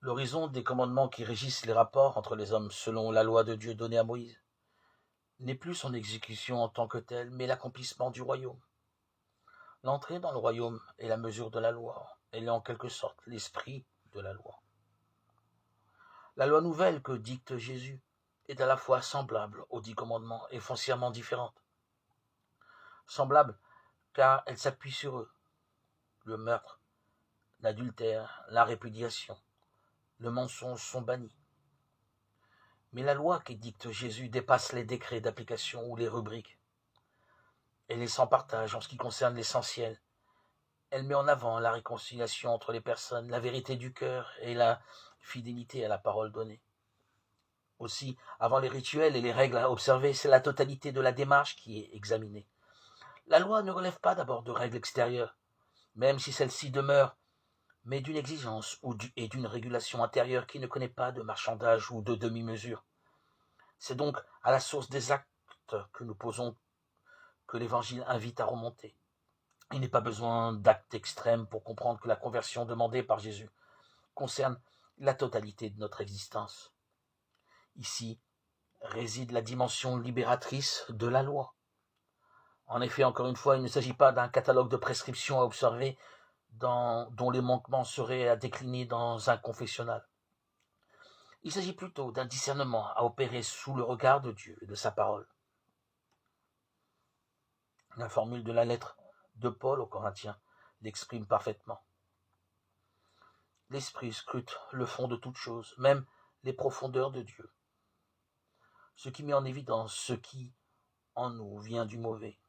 L'horizon des commandements qui régissent les rapports entre les hommes selon la loi de Dieu donnée à Moïse n'est plus son exécution en tant que telle, mais l'accomplissement du royaume. L'entrée dans le royaume est la mesure de la loi. Elle est en quelque sorte l'esprit de la loi. La loi nouvelle que dicte Jésus est à la fois semblable aux 10 commandements et foncièrement différente. Semblable car elle s'appuie sur eux. Le meurtre, l'adultère, la répudiation, le mensonge sont bannis. Mais la loi qui dicte Jésus dépasse les décrets d'application ou les rubriques. Elle est sans partage en ce qui concerne l'essentiel. Elle met en avant la réconciliation entre les personnes, la vérité du cœur et la fidélité à la parole donnée. Aussi, avant les rituels et les règles à observer, c'est la totalité de la démarche qui est examinée. La loi ne relève pas d'abord de règles extérieures, même si celles-ci demeurent, mais d'une exigence et d'une régulation intérieure qui ne connaît pas de marchandage ou de demi-mesure. C'est donc à la source des actes que nous posons que l'Évangile invite à remonter. Il n'est pas besoin d'actes extrêmes pour comprendre que la conversion demandée par Jésus concerne la totalité de notre existence. Ici réside la dimension libératrice de la loi. En effet, encore une fois, il ne s'agit pas d'un catalogue de prescriptions à observer dont les manquements seraient à décliner dans un confessionnal. Il s'agit plutôt d'un discernement à opérer sous le regard de Dieu et de sa parole. La formule de la lettre de Paul aux Corinthiens l'exprime parfaitement. L'Esprit scrute le fond de toute chose, même les profondeurs de Dieu, ce qui met en évidence ce qui, en nous, vient du mauvais,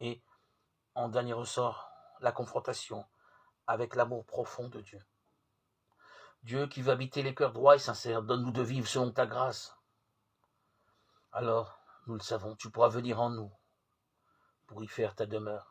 et, en dernier ressort, la confrontation avec l'amour profond de Dieu. Dieu qui veut habiter les cœurs droits et sincères, donne-nous de vivre selon ta grâce. Alors, nous le savons, tu pourras venir en nous pour y faire ta demeure.